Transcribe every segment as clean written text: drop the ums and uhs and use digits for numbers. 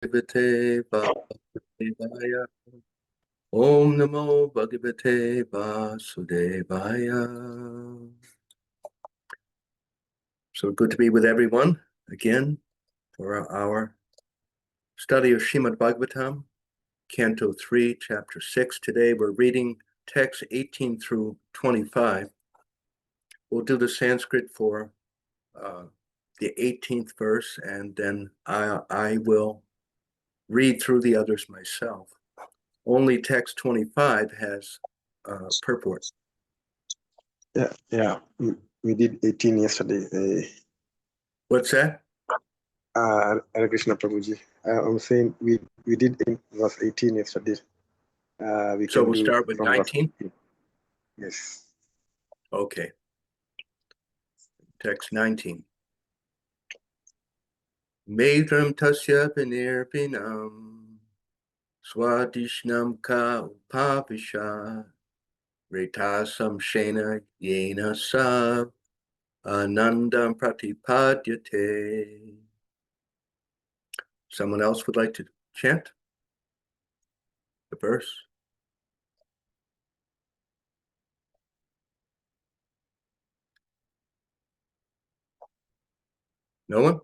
Bhagavate Vasudevaya. Om Namo Bhagavate Vasudevaya. So good to be with everyone again for our study of Srimad Bhagavatam, Canto 3, Chapter 6. Today we're reading texts 18 through 25. We'll do the Sanskrit for the 18th verse, and then I will read through the others myself. Only text 25 has purport. Yeah. We did 18 yesterday. What's that? Hare Krishna Prabhuji. I'm saying we did verse 18 yesterday. So we'll start with 19? Yes. Okay. Text 19. Medram tasya vinirpinam swadishnam ka upavisha retasam shena yena sab anandam pratipadyate. Someone else would like to chant the verse? No one?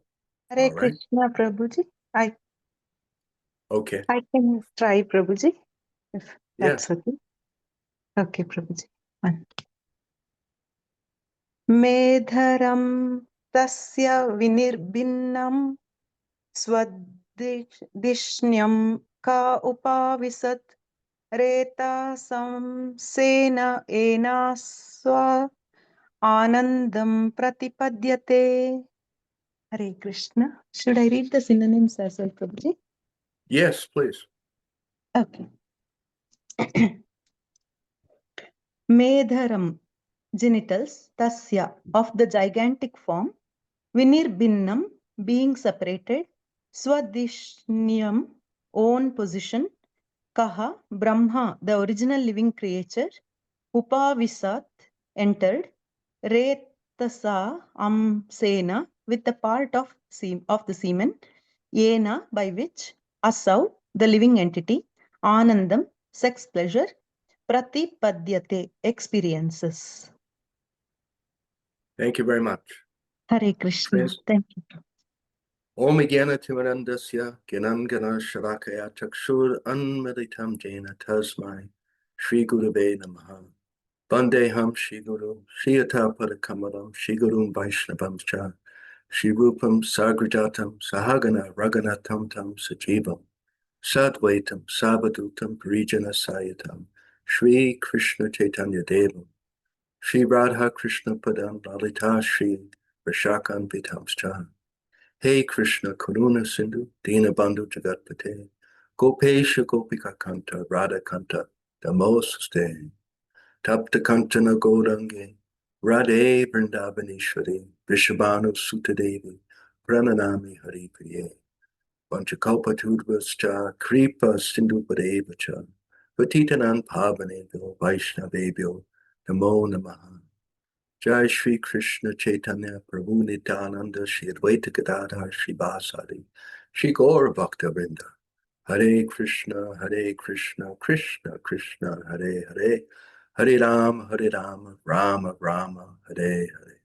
Hare Krishna, Prabhuji. Okay. I can try, Prabhuji, if that's Yeah. okay. Okay, Prabhuji. One. Medharam tasya vinirbinnam swadishnyam ka upavisat reta samsena ena swa anandam pratipadyate. Hare Krishna. Should I read the synonyms as well, Prabhuji? Yes, please. Okay. Medharam, genitals, tasya, of the gigantic form, vinirbinnam, being separated, swadishnyam, own position, kaha, Brahma, the original living creature, upavisat, entered, retasa, sena, with the part of the semen, yena, by which, asau, the living entity, anandam, sex pleasure, pratipadyate, experiences. Thank you very much. Hare Krishna. Thank you. Om Gyana Timarandasya Gyanam Gana Shavakaya Chakshur Anmeditam Jena Tasmai Shri Gurave Namaha Vandeham Shri Guru Shriyata Padakamalam Shri Gurum Vaishnavam Cha Shri Rupam Sagrajatam Sahagana Raganatam Tam Sajivam Sadvaitam Savadutam Parijana Sayatam Shri Krishna Chaitanya Devam Shri Radha Krishna Padam Lalita Shri Vashakan Vitamscha. Hey Krishna Karuna Sindhu Dina Bandhu Jagatpate Gopesha Gopika Kanta Radha Kanta Damosaste Tapta Kantana Gaurangi Radhe Vrindavanishwari Vishabhanu Sutadevi Prananami Hari Priye Vanchakalpa Tudvascha Kripa Sindhu Padevacha Patitanan Pavanebhyo Vaishnavebhyo Namo Namaha. Jai Shri Krishna Chaitanya Prabhu Nityananda Shri Advaita Gadadhar Shri Vasadi Shri Gaura Bhakta Vrinda Hare Krishna Krishna Krishna Hare Hare Hare Rama Rama Rama Hare Hare.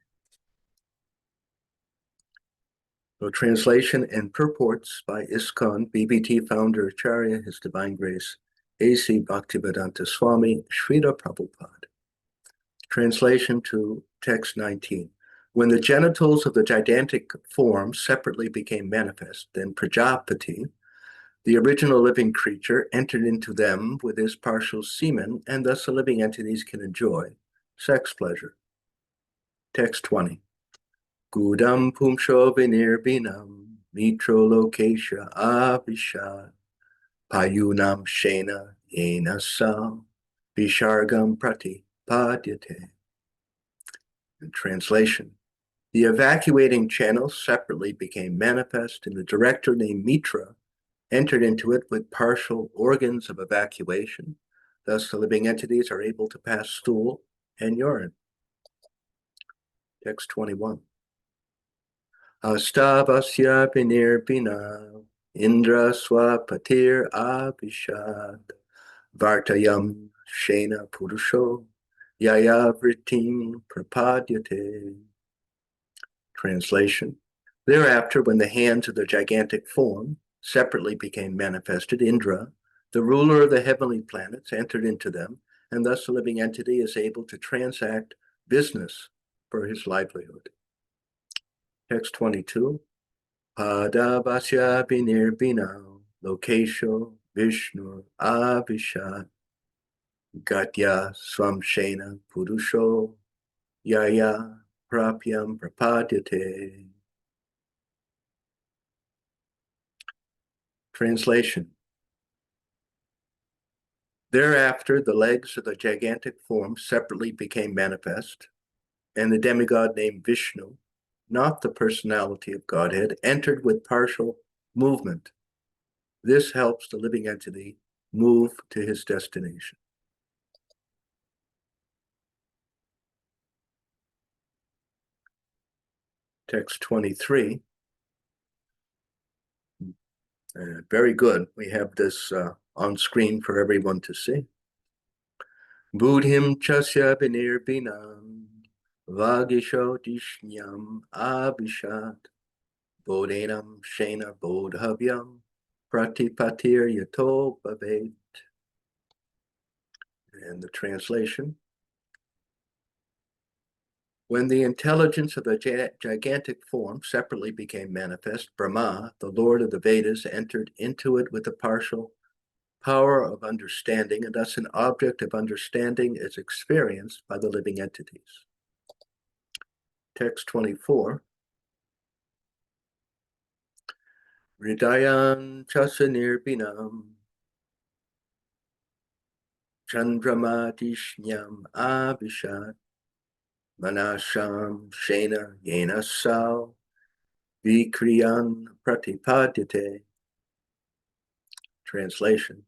So translation and purports by ISKCON BBT founder Acharya His Divine Grace A.C. Bhaktivedanta Swami Srila Prabhupada. Translation to text 19. When the genitals of the gigantic form separately became manifest, then Prajapati, the original living creature, entered into them with his partial semen, and thus the living entities can enjoy sex pleasure. Text 20. Gudam pumsho vinirbinam mitro lokesha avisha payunam shena yena sam vishargam prati padyate. In translation, the evacuating channel separately became manifest, and the director named Mitra entered into it with partial organs of evacuation. Thus, the living entities are able to pass stool and urine. Text 21. Astavasya vinirpina Indra Swapatir Abhishad Vartayam Shena Purusho Yaya Vritim Prapadyate. Translation. Thereafter, when the hands of the gigantic form separately became manifested, Indra, the ruler of the heavenly planets, entered into them, and thus the living entity is able to transact business for his livelihood. Text 22. Padavasya binirbina lokesho Vishnu avishat gatya swamshena purusho yaya prapyam prapadyate. Translation. Thereafter, the legs of the gigantic form separately became manifest, and the demigod named Vishnu, not the personality of Godhead, entered with partial movement. This helps the living entity move to his destination. Text 23. Very good. We have this on screen for everyone to see. Budhim chasya binirbinam vagisho dishnyam abhishat bodhenam shena bodhavyam pratipatir yato bhavet. And the translation. When the intelligence of the gigantic form separately became manifest, Brahma, the Lord of the Vedas, entered into it with the partial power of understanding, and thus an object of understanding is experienced by the living entities. Text 24. Hridayan chasanirpinam chandramatishnyam abhishat manasham shena yena sao vikriyan pratipadyate. Translation.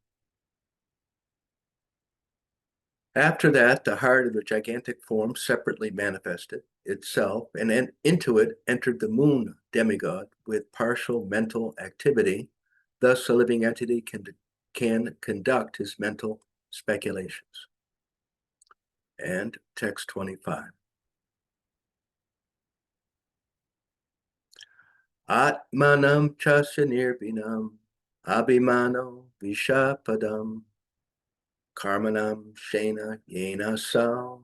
After that, the heart of the gigantic form separately manifested itself, and into it entered the moon demigod with partial mental activity. Thus, the living entity can conduct his mental speculations. And text 25. Atmanam chasanirvinam abhimano vishapadam karmanam shena yena sao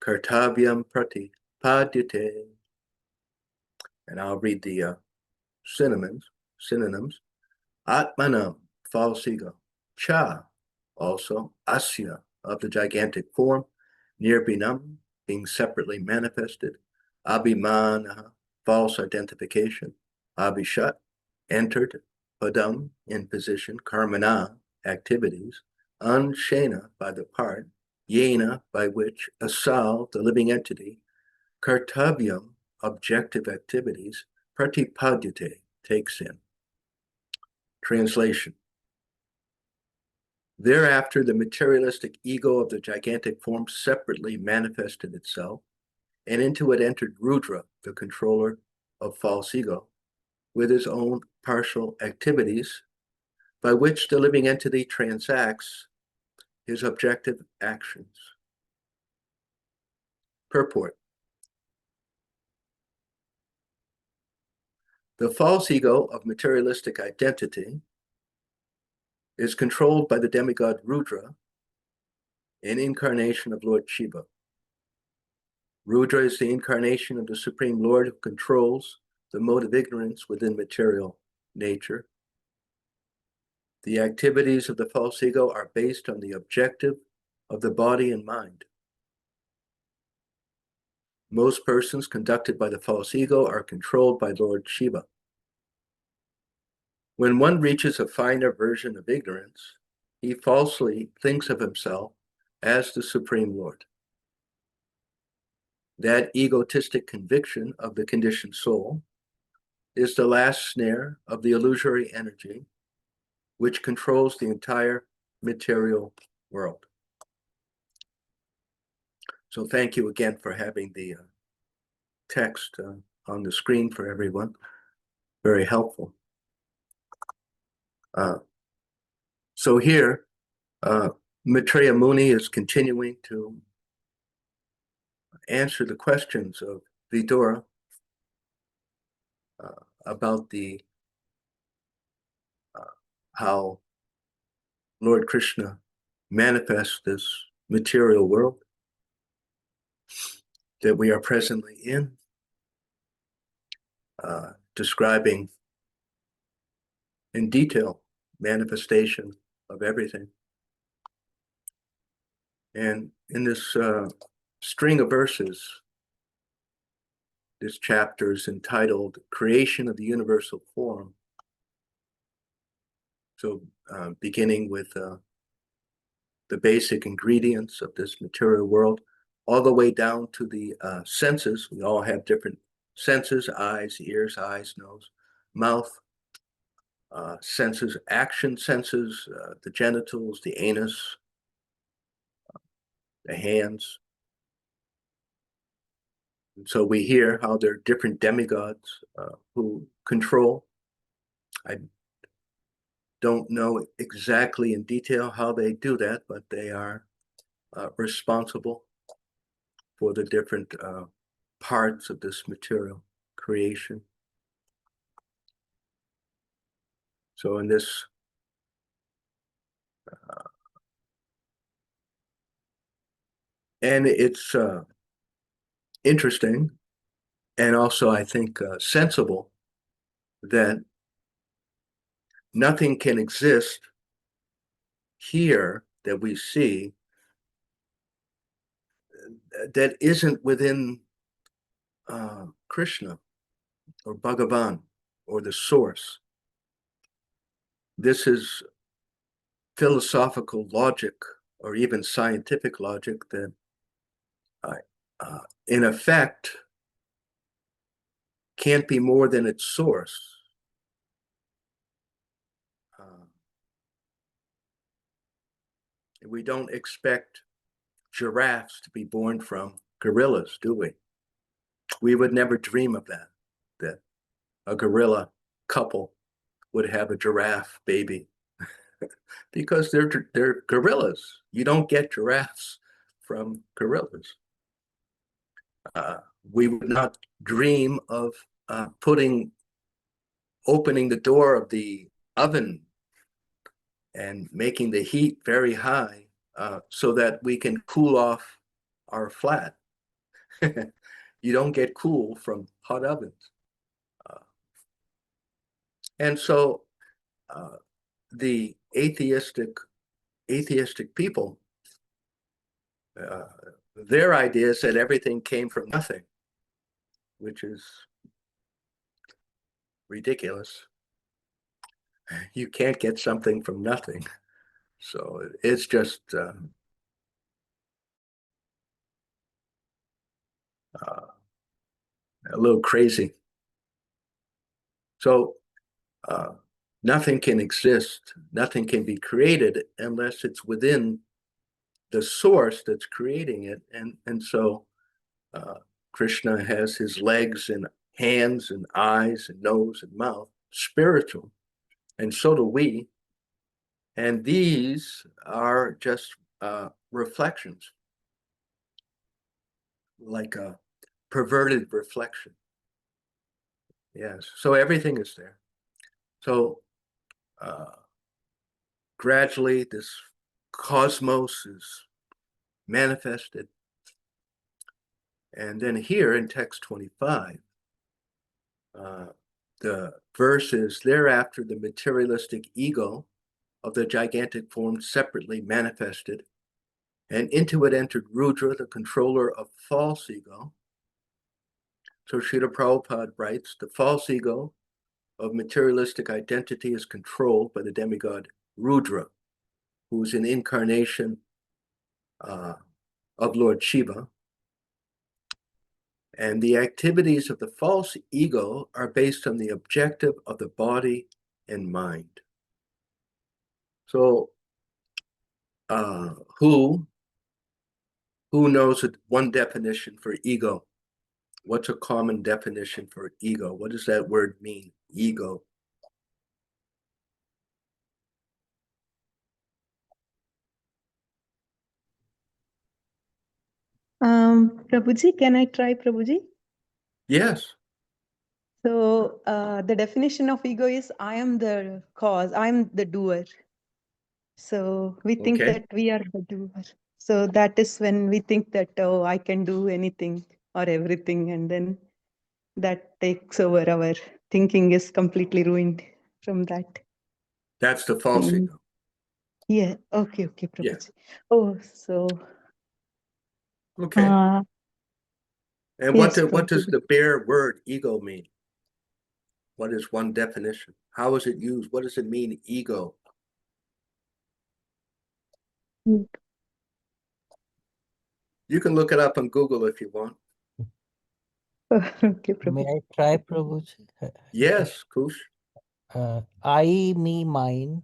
kartavyam pratipadyate. And I'll read the synonyms. Atmanam, false ego. Cha, also asya, of the gigantic form. Nirbinam, being separately manifested. Abhimana, false identification. Abhishat, entered. Padam, in position. Karmana, activities. Anshena, by the part. Yena, by which. Asal, the living entity. Kartavyam, objective activities. Pratipadyate, takes in. Translation. Thereafter, the materialistic ego of the gigantic form separately manifested itself, and into it entered Rudra, the controller of false ego, with his own partial activities, by which the living entity transacts his objective actions. Purport. The false ego of materialistic identity is controlled by the demigod Rudra, an incarnation of Lord Shiva. Rudra is the incarnation of the Supreme Lord who controls the mode of ignorance within material nature. The activities of the false ego are based on the objective of the body and mind. Most persons conducted by the false ego are controlled by Lord Shiva. When one reaches a finer version of ignorance, he falsely thinks of himself as the Supreme Lord. That egotistic conviction of the conditioned soul is the last snare of the illusory energy which controls the entire material world. So thank you again for having the text on the screen for everyone. Very helpful. So here, Maitreya Muni is continuing to answer the questions of Vidura about how Lord Krishna manifests this material world that we are presently in, describing in detail manifestation of everything. And in this string of verses, this chapter is entitled Creation of the Universal Form. So beginning with the basic ingredients of this material world, all the way down to the senses. We all have different senses: eyes, ears, nose, mouth, senses, action senses, the genitals, the anus, the hands. And so we hear how there are different demigods who control. I don't know exactly in detail how they do that, but they are responsible for the different parts of this material creation. So in this and it's interesting and also I think sensible that nothing can exist here that we see that isn't within Krishna or Bhagavan or the source. This is philosophical logic or even scientific logic that in effect can't be more than its source. We don't expect giraffes to be born from gorillas, do we? We would never dream of that a gorilla couple would have a giraffe baby because they're gorillas. You don't get giraffes from gorillas. We would not dream of opening the door of the oven and making the heat very high so that we can cool off our flat. You don't get cool from hot ovens. And so the atheistic people, their idea is that everything came from nothing, which is ridiculous. You can't get something from nothing. So it's just a little crazy. So nothing can exist, nothing can be created unless it's within the source that's creating it. And so Krishna has his legs and hands and eyes and nose and mouth, spiritual, and so do we. And these are just reflections, like a perverted reflection. Yes, so everything is there. So gradually this cosmos is manifested. And then here in text 25, the verse is, thereafter the materialistic ego of the gigantic form separately manifested, and into it entered Rudra, the controller of false ego. So Srila Prabhupada writes, the false ego of materialistic identity is controlled by the demigod Rudra, who is an incarnation of Lord Shiva. And the activities of the false ego are based on the objective of the body and mind. So who knows one definition for ego? What's a common definition for ego? What does that word mean, ego? Prabhuji, can I try, Prabhuji? Yes. So the definition of ego is I am the cause, I am the doer. So we think Okay. that we are the doer. So that is when we think that, oh, I can do anything or everything. And then that takes over. Our thinking is completely ruined from that. That's the false Mm. ego. Yeah. Okay. Okay, Yeah. Prabhuji. Oh, so. Okay. And Yes, what does Prabhuji. the bare word ego mean? What is one definition? How is it used? What does it mean, ego? Mm. You can look it up on Google if you want. Okay, May Prabhuji. I try, Prabhuji? Yes, Kush. I, me, mine,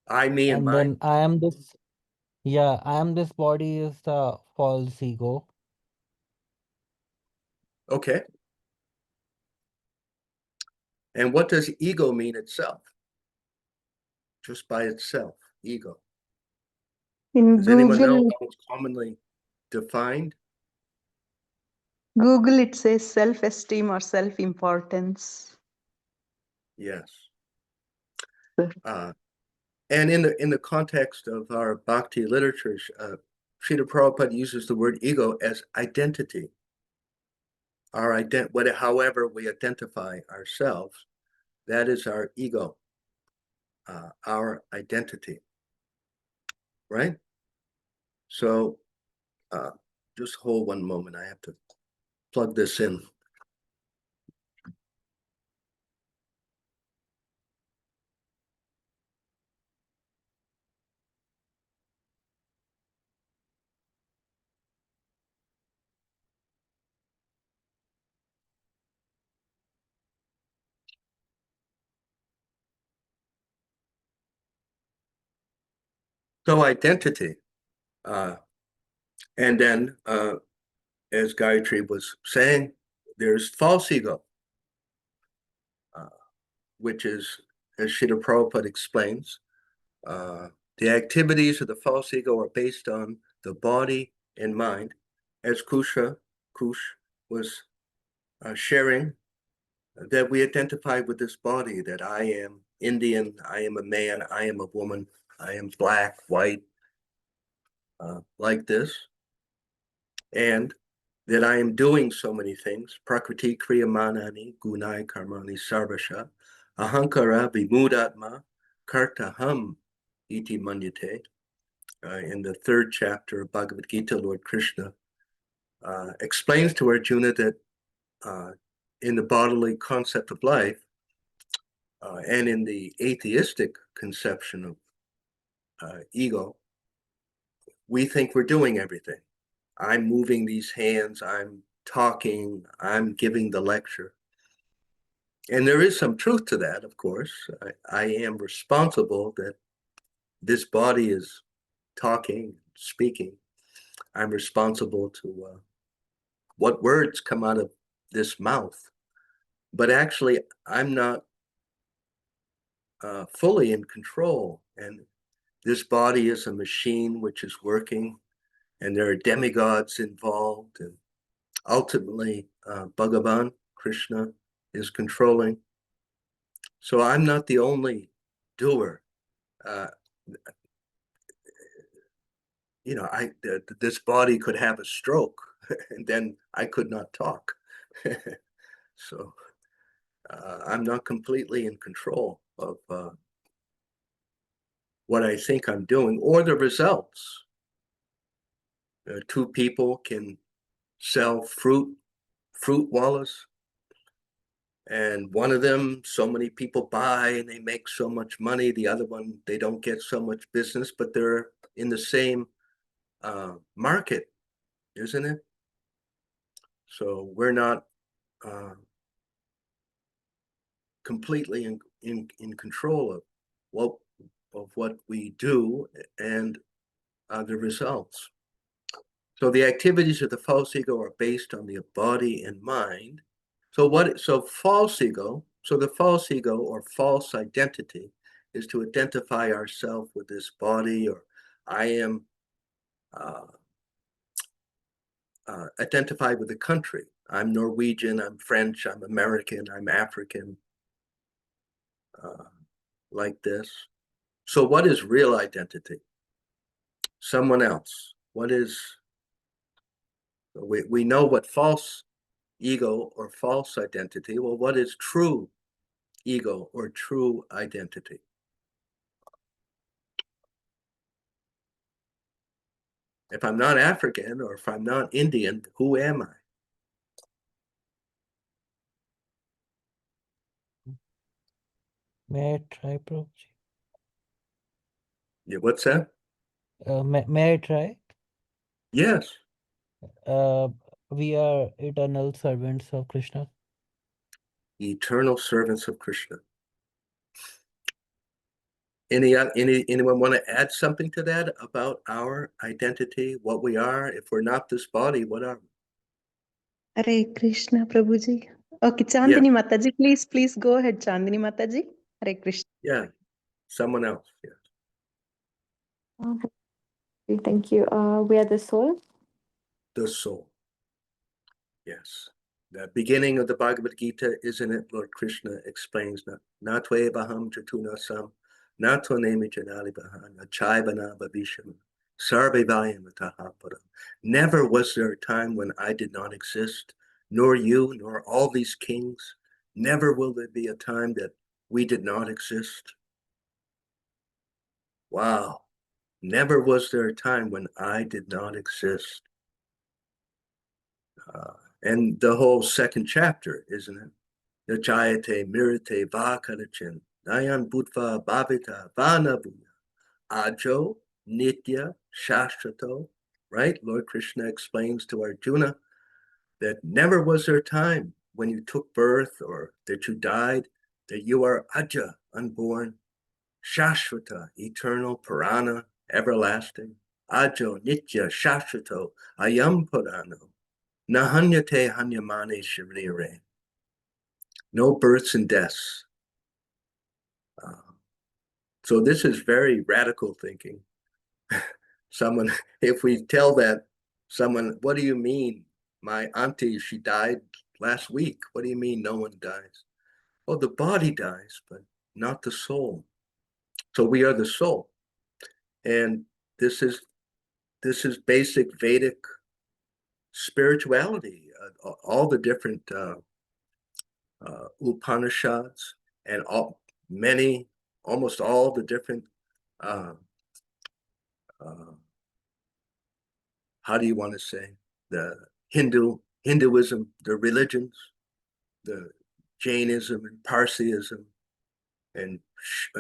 I, me, and and mine. then I am this. Yeah, I am this body is the false ego. Okay. And what does ego mean itself? Just by itself, ego. In Does anyone know Google, how it's commonly defined? Google, it says self-esteem or self-importance. Yes. Sir. And in the context of our bhakti literature, Srila Prabhupada uses the word ego as identity. However we identify ourselves, that is our ego, our identity, right? So just hold one moment. I have to plug this in. So identity, and then as Gayatri was saying, there's false ego, which is, as Srila Prabhupada explains, the activities of the false ego are based on the body and mind, as Kush was sharing, that we identify with this body, that I am Indian, I am a man, I am a woman, I am black, white, like this, and that I am doing so many things. Prakriti kriyamanani gunai karmani sarvasha ahankara vimudatma kartaham iti manyate. In the third chapter of Bhagavad Gita, Lord Krishna explains to Arjuna that in the bodily concept of life and in the atheistic conception of ego, we think we're doing everything. I'm moving these hands, I'm talking, I'm giving the lecture. And there is some truth to that, of course. I am responsible that this body is talking, speaking. I'm responsible to what words come out of this mouth. But actually, I'm not fully in control. And this body is a machine which is working, and there are demigods involved. And ultimately, Bhagavan, Krishna, is controlling. So I'm not the only doer. This body could have a stroke, and then I could not talk. So I'm not completely in control of what I think I'm doing or the results. Two people can sell fruit wallas, and one of them, so many people buy and they make so much money. The other one, they don't get so much business, but they're in the same market, isn't it? So we're not completely in control of what we do and the results. So the activities of the false ego are based on the body and mind. So false ego, so the false ego or false identity is to identify ourselves with this body, or I am identify with the country. I'm Norwegian, I'm French, I'm American, I'm African, like this. So what is real identity? Someone else. What is, we know what false ego or false identity. Well, what is true ego or true identity? If I'm not African or if I'm not Indian, who am I? May I try, Prabhuji? Yeah, what's that? May I try? Yes. Uh, we are eternal servants of Krishna. Eternal servants of Krishna. Anyone want to add something to that about our identity, what we are? If we're not this body, what are we? Hare Krishna, Prabhuji. Okay, Yeah, Chandini Mataji, please go ahead, Chandini Mataji. Hare Krishna. yeah, someone else. Yeah, Thank you. We are the soul. the soul. Yes. The beginning of the Bhagavad Gita, isn't it? Lord Krishna explains, Natve baham jatuna sam, nato nemi janali bahana, chaibana babisham, sarve vayam atahaparam. Never was there a time when I did not exist, nor you, nor all these kings. Never will there be a time that we did not exist. Wow. Never was there a time when I did not exist. And the whole second chapter, isn't it? Nachayate mirate vakarachin, nayan bhutva bhavita vanabuya, ajo nitya shashtrato, right? Lord Krishna explains to Arjuna that never was there a time when you took birth or that you died, that you are aja, unborn, shashvata, eternal, purana, everlasting, ajo nitya shashtrato, ayam purano, nahanyate hanyamane sharire. No births and deaths. So this is very radical thinking. Someone, if we tell that someone, what do you mean? My auntie, she died last week. What do you mean no one dies? Oh, the body dies, but not the soul. So we are the soul. And this is basic Vedic spirituality. All the different Upanishads and almost all the different uh, how do you want to say, the Hinduism, the religions, the Jainism and Parsiism and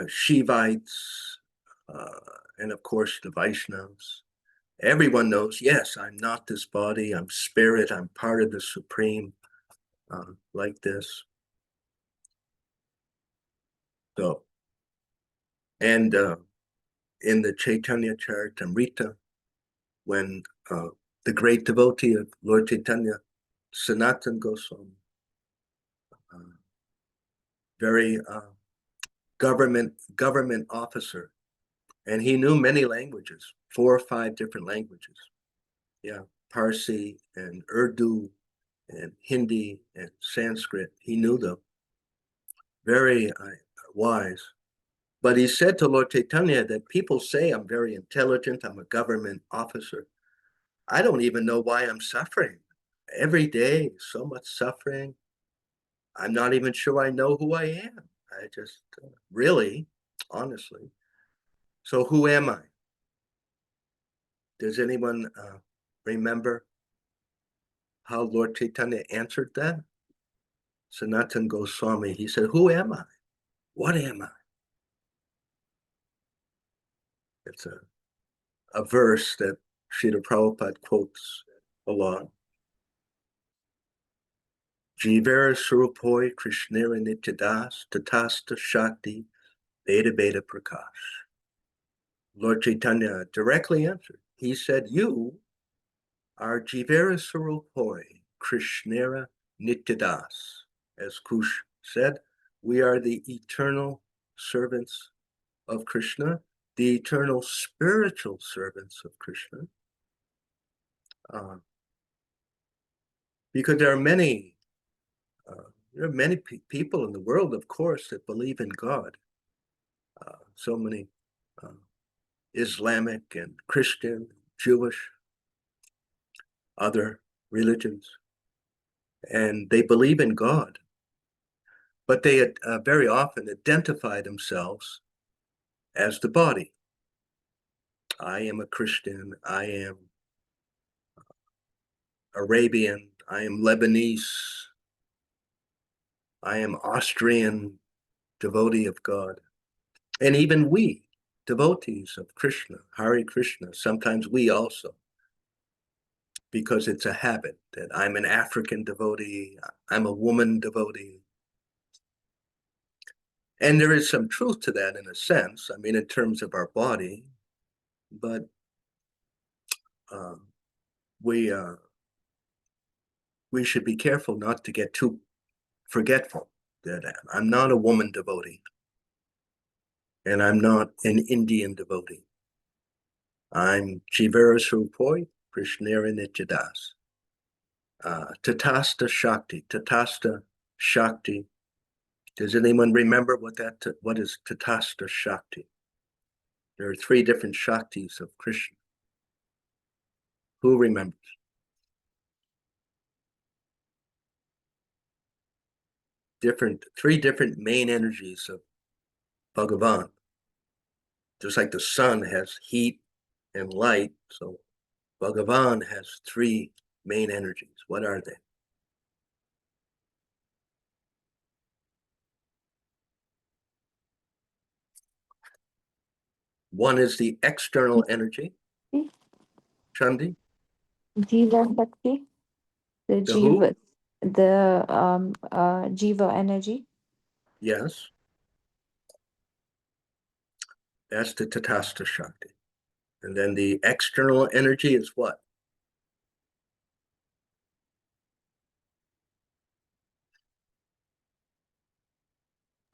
Shivites, and of course the Vaishnavas. Everyone knows, yes, I'm not this body, I'm spirit, I'm part of the Supreme, like this. So, and in the Chaitanya Charitamrita, when the great devotee of Lord Chaitanya, Sanatana Goswami, very government officer, and he knew many languages, 4 or 5 different languages. Yeah, Parsi and Urdu and Hindi and Sanskrit. He knew them. Very wise. But he said to Lord Chaitanya that people say I'm very intelligent, I'm a government officer. I don't even know why I'm suffering. Every day, so much suffering. I'm not even sure I know who I am. I just really, honestly. So who am I? Does anyone remember how Lord Chaitanya answered that? Sanatana Goswami, he said, who am I? What am I? It's a verse that Srila Prabhupada quotes a lot. Jivara Surupoi Krishnera Nityadas Tatasta Shakti Beta Beta Prakash. Lord Chaitanya directly answered. He said, you are Jivara Surupoi Krishnera Nityadas. As Kush said, we are the eternal servants of Krishna, the eternal spiritual servants of Krishna. Because there are many people in the world, of course, that believe in God. So many Islamic and Christian, Jewish, other religions, and they believe in God, but they very often identify themselves as the body. I am a Christian, I am Arabian, I am Lebanese, I am Austrian devotee of God. And even we, devotees of Krishna, Hare Krishna, sometimes we also, because it's a habit that I'm an African devotee, I'm a woman devotee. And there is some truth to that in a sense, I mean, in terms of our body, but we should be careful not to get too forgetful that I'm not a woman devotee, and I'm not an Indian devotee. I'm Jivara Srupoi, Krishnera Nityadas. Tatasta Shakti, Tatasta Shakti. Does anyone remember what is Tatasta Shakti? There are 3 different Shaktis of Krishna. Who remembers? Three different main energies of Bhagavan. Just like the sun has heat and light, so Bhagavan has 3 main energies. What are they? One is the external energy, Chandi. Jiva Shakti, the The who? Jiva, the Jiva energy. Yes. That's the Tatasta Shakti. And then the external energy is what?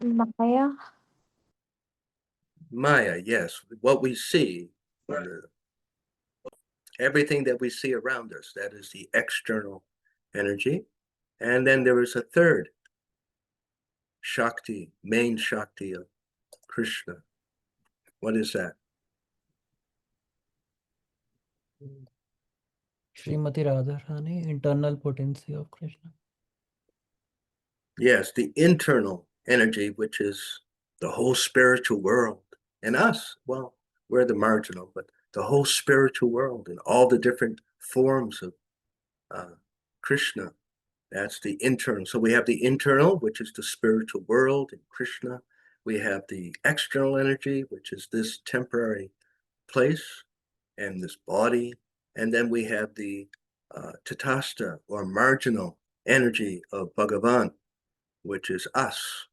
Maya. Maya, yes. What we see, everything that we see around us, that is the external energy. And then there is a third Shakti, main Shakti of Krishna. What is that? Srimati Radharani, internal potency of Krishna. Yes, the internal energy, which is the whole spiritual world. And us, well, we're the marginal, but the whole spiritual world and all the different forms of Krishna. That's the internal. So we have the internal, which is the spiritual world in Krishna. We have the external energy, which is this temporary place and this body. And then we have the tatasta or marginal energy of Bhagavan, which is us.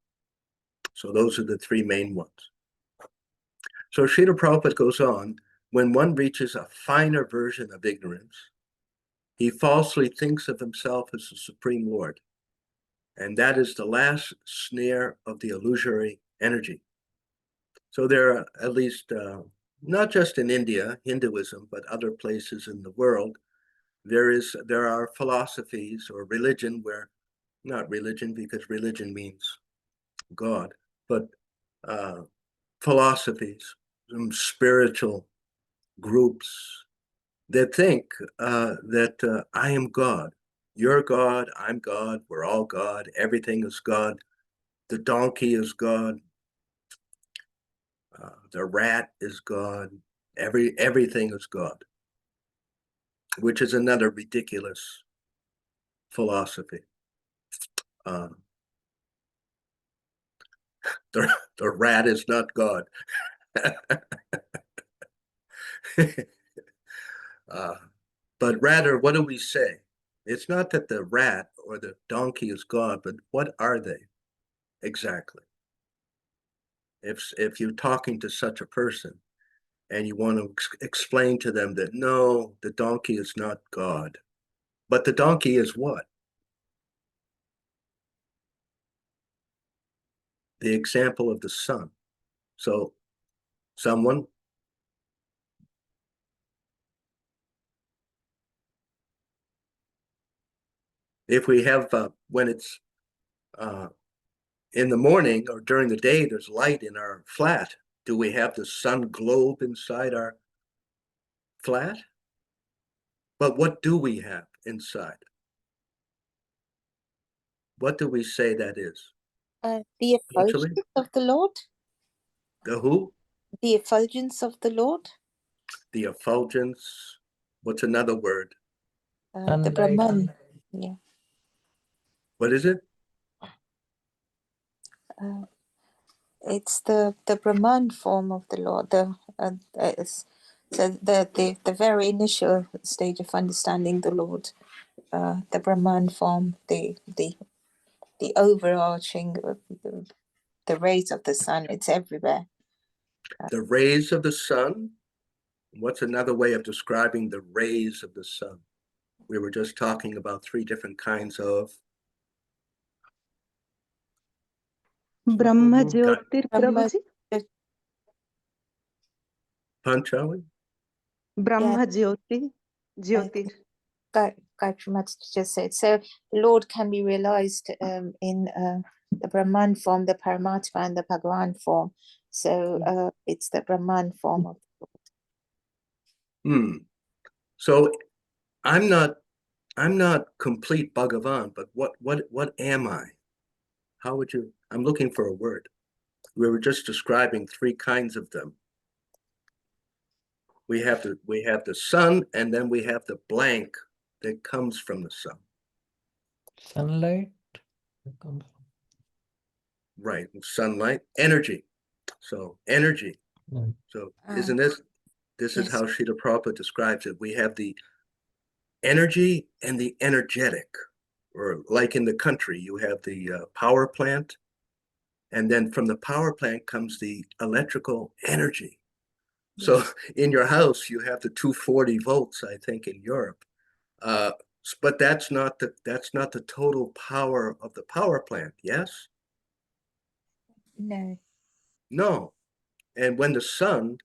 So those are the 3 main ones. So Srila Prabhupada goes on, when one reaches a finer version of ignorance, he falsely thinks of himself as the Supreme Lord. And that is the last snare of the illusory energy. So there are at least, not just in India, Hinduism, but other places in the world, there are philosophies or religion where, not religion because religion means God, but philosophies, some spiritual groups that think that I am God. You're God, I'm God, we're all God, everything is God. The donkey is God. The rat is God. Everything is God, which is another ridiculous philosophy. Uh, the rat is not God. But rather, what do we say? It's not that the rat or the donkey is God, but what are they exactly? If you're talking to such a person and you want to explain to them that no, the donkey is not God, but the donkey is what? The example of the sun. So someone If we have, when it's in the morning or during the day, there's light in our flat. Do we have the sun globe inside our flat? But what do we have inside? What do we say that is? The effulgence Actually, of the Lord. the who? The effulgence of the Lord. The effulgence. What's another word? The Sunlight. Brahman. Yeah. What is it? It's the Brahman form of the Lord. So the very initial stage of understanding the Lord, the Brahman form, the overarching, the rays of the sun. It's everywhere. The rays of the sun. What's another way of describing the rays of the sun? We were just talking about 3 different kinds of Brahma Jyotir, Brahma- Prabhuji. Panchali. Brahma Jyoti, Jyotir. Gayatri Mata just said. So the Lord can be realized in the Brahman form, the Paramatma, and the Bhagavan form. So it's the Brahman form of So I'm not complete Bhagavan, but what am I? How would you? I'm looking for a word. We were just describing 3 kinds of them. We have the sun, and then we have the blank that comes from the sun. Sunlight. Right, sunlight, energy. So energy. Mm. So isn't this is yes. how Srila Prabhupada describes it. We have the energy and the energetic, or like in the country, you have the power plant, and then from the power plant comes the electrical energy. So in your house, you have the 240 volts, I think, in Europe. But that's not the total power of the power plant, yes? No. No. And when the sun,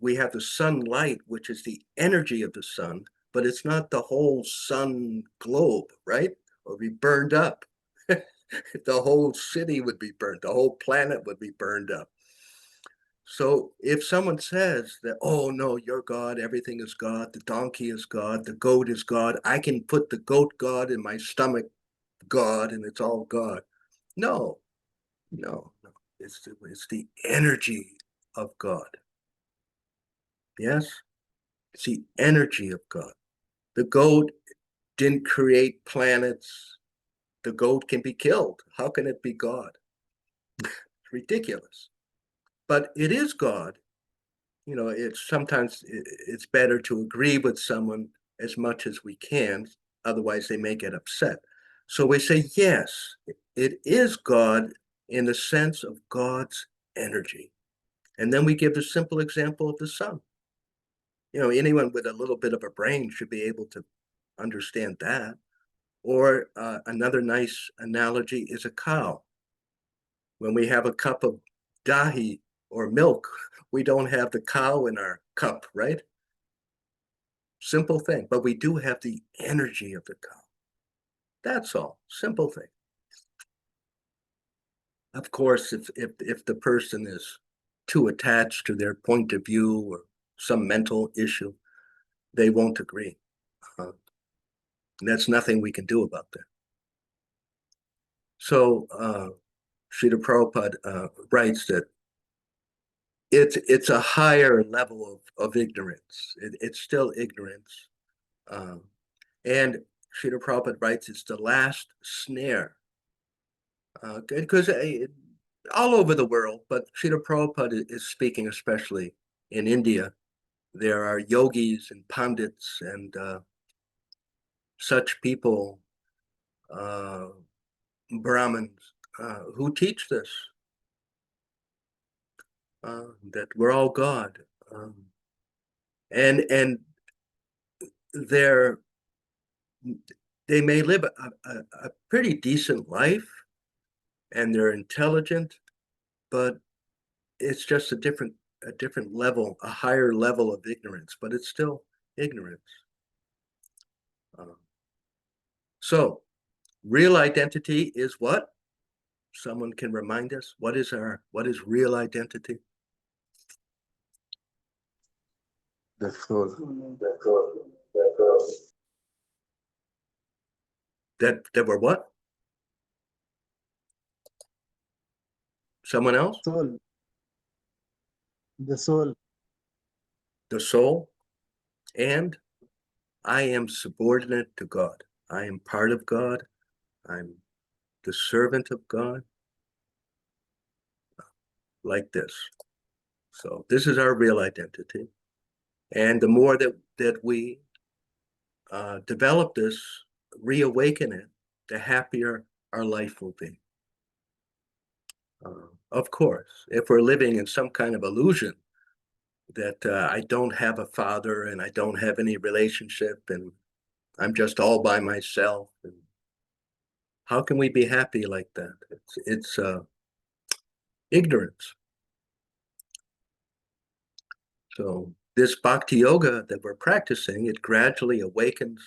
we have the sunlight, which is the energy of the sun, but it's not the whole sun globe, right? Or be burned up. The whole city would be burned, the whole planet would be burned up. So if someone says that, oh no, you're God, everything is God, the donkey is God, the goat is God, I can put the goat God in my stomach, God, and it's all God. No. It's the energy of God. Yes? It's the energy of God. The goat didn't create planets. The goat can be killed. How can it be God? It's ridiculous. But it is God. It's better to agree with someone as much as we can, otherwise they may get upset. So we say, yes, it is God in the sense of God's energy. And then we give the simple example of the sun. Anyone with a little bit of a brain should be able to understand that. Or another nice analogy is a cow. When we have a cup of dahi or milk, we don't have the cow in our cup, right? Simple thing, but we do have the energy of the cow. That's all. Simple thing. Of course, if the person is too attached to their point of view or some mental issue, they won't agree. And that's nothing we can do about that. So Srila Prabhupada writes that it's a higher level of ignorance. It's still ignorance. And Srila Prabhupada writes it's the last snare. Because all over the world, but Srila Prabhupada is speaking especially in India. There are yogis and pandits and such people, Brahmins, who teach this, that we're all God. And they may live a pretty decent life, and they're intelligent, but it's just a different level, a higher level of ignorance, but it's still ignorance. So Real identity is what? Someone can remind us, what is real identity? The soul. That we're what? Someone else? Soul. The soul. The soul. And I am subordinate to God. I am part of God. I'm the servant of God. Like this. So this is our real identity. And the more that we develop this, reawaken it, the happier our life will be. Of course, if we're living in some kind of illusion that I don't have a father and I don't have any relationship and I'm just all by myself, and how can we be happy like that? It's ignorance. So this bhakti yoga that we're practicing, it gradually awakens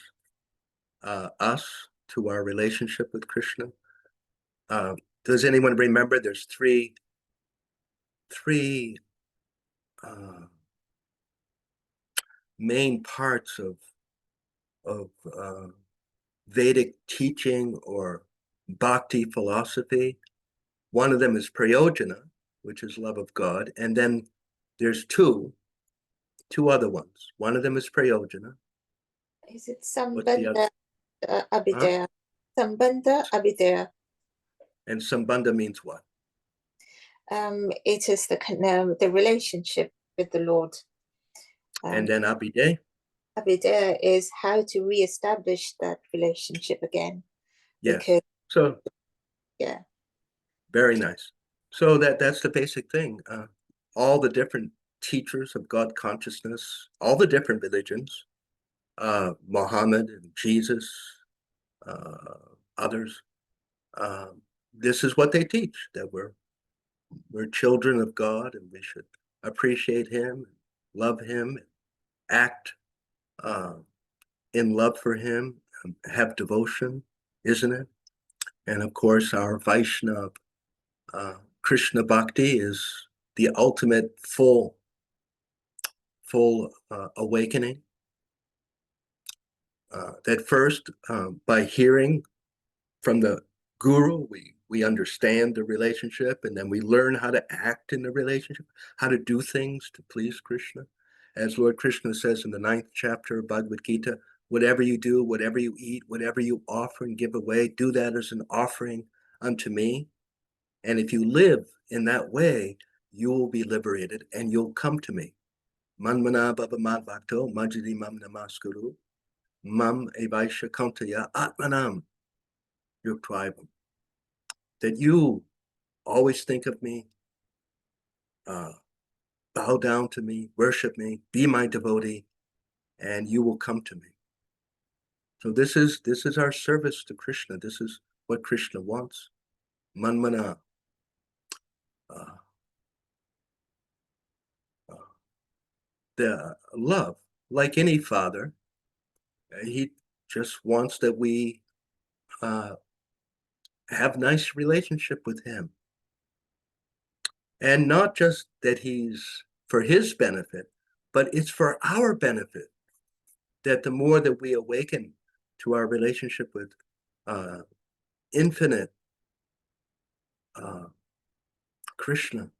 us to our relationship with Krishna. Does anyone remember there's three main parts of Vedic teaching or bhakti philosophy? One of them is prayojana, which is love of God, and then there's two other ones. One of them is prayojana. Is it What's the other? Sambandha Abhidaya? Sambandha Abhidaya. And sambandha means what? It is the relationship with the Lord. And then abhidaya? Abhidaya is how to re-establish that relationship again. Yes. Because, So yeah. very nice. So that's the basic thing. All the different teachers of God consciousness, all the different religions, Muhammad and Jesus, others, this is what they teach, that we're children of God and we should appreciate him, love him, act in love for him, have devotion, isn't it? And of course, our Vaishnava Krishna Bhakti is the ultimate full awakening. That first, by hearing from the guru, we understand the relationship, and then we learn how to act in the relationship, how to do things to please Krishna. As Lord Krishna says in the 9th chapter of Bhagavad Gita, whatever you do, whatever you eat, whatever you offer and give away, do that as an offering unto me. And if you live in that way, you will be liberated and you'll come to me. Manmana bhava mad bhakto majidi mam namaskuru mam evaisha kantaya atmanam yuktvaibam. That you always think of me, bow down to me, worship me, be my devotee, and you will come to me. So this is our service to Krishna. This is what Krishna wants. Manmana. The love, like any father, he just wants that we have nice relationship with him. And not just that he's for his benefit, but it's for our benefit. That the more that we awaken to our relationship with infinite Krishna,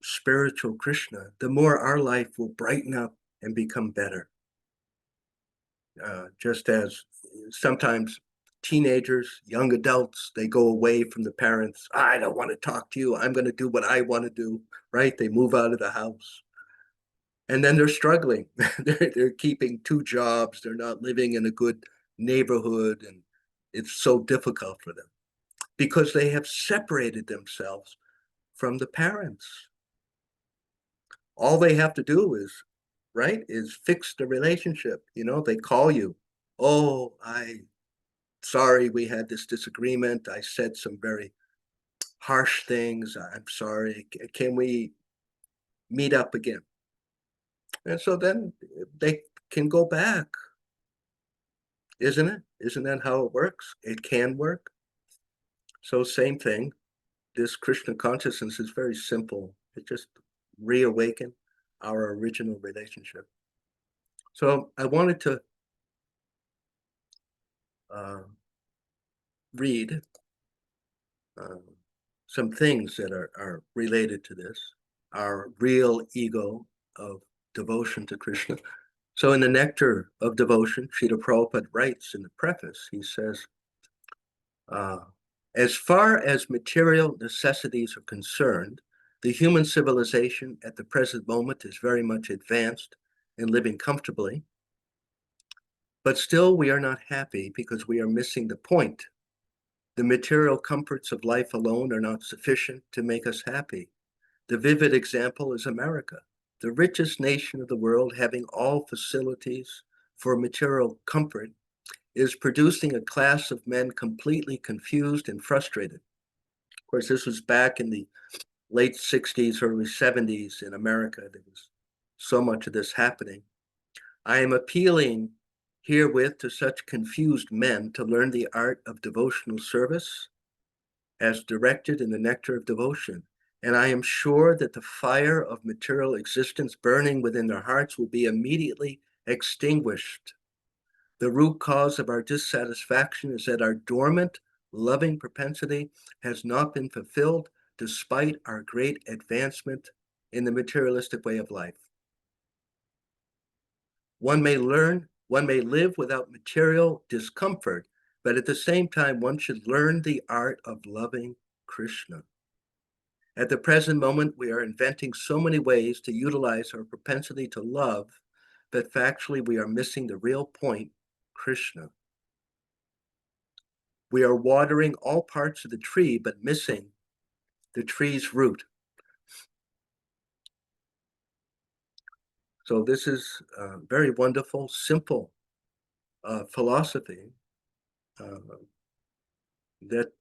spiritual Krishna, the more our life will brighten up and become better. Just as sometimes teenagers, young adults, they go away from the parents. I don't want to talk to you. I'm going to do what I want to do, right? They move out of the house. And then they're struggling. they're keeping 2 jobs. They're not living in a good neighborhood. And it's so difficult for them because they have separated themselves from the parents. All they have to do is fix the relationship. They call you. Oh, sorry, we had this disagreement. I said some very harsh things. I'm sorry. Can we meet up again? And so then they can go back. Isn't it? Isn't that how it works? It can work. So same thing. This Krishna consciousness is very simple. It just reawaken our original relationship. So I wanted to read some things that are related to this, our real ego of devotion to Krishna. So in the Nectar of Devotion, Srila Prabhupada writes in the preface, he says, as far as material necessities are concerned, the human civilization at the present moment is very much advanced and living comfortably. But still, we are not happy because we are missing the point. The material comforts of life alone are not sufficient to make us happy. The vivid example is America, the richest nation of the world, having all facilities for material comfort, is producing a class of men completely confused and frustrated. Of course, this was back in the late 60s, early 70s in America. There was so much of this happening. I am appealing herewith to such confused men to learn the art of devotional service as directed in the Nectar of Devotion. And I am sure that the fire of material existence burning within their hearts will be immediately extinguished. The root cause of our dissatisfaction is that our dormant, loving propensity has not been fulfilled despite our great advancement in the materialistic way of life. One may live without material discomfort, but at the same time, one should learn the art of loving Krishna. At the present moment, we are inventing so many ways to utilize our propensity to love, but factually, we are missing the real point, Krishna. We are watering all parts of the tree, but missing the tree's root. So this is a very wonderful, simple philosophy that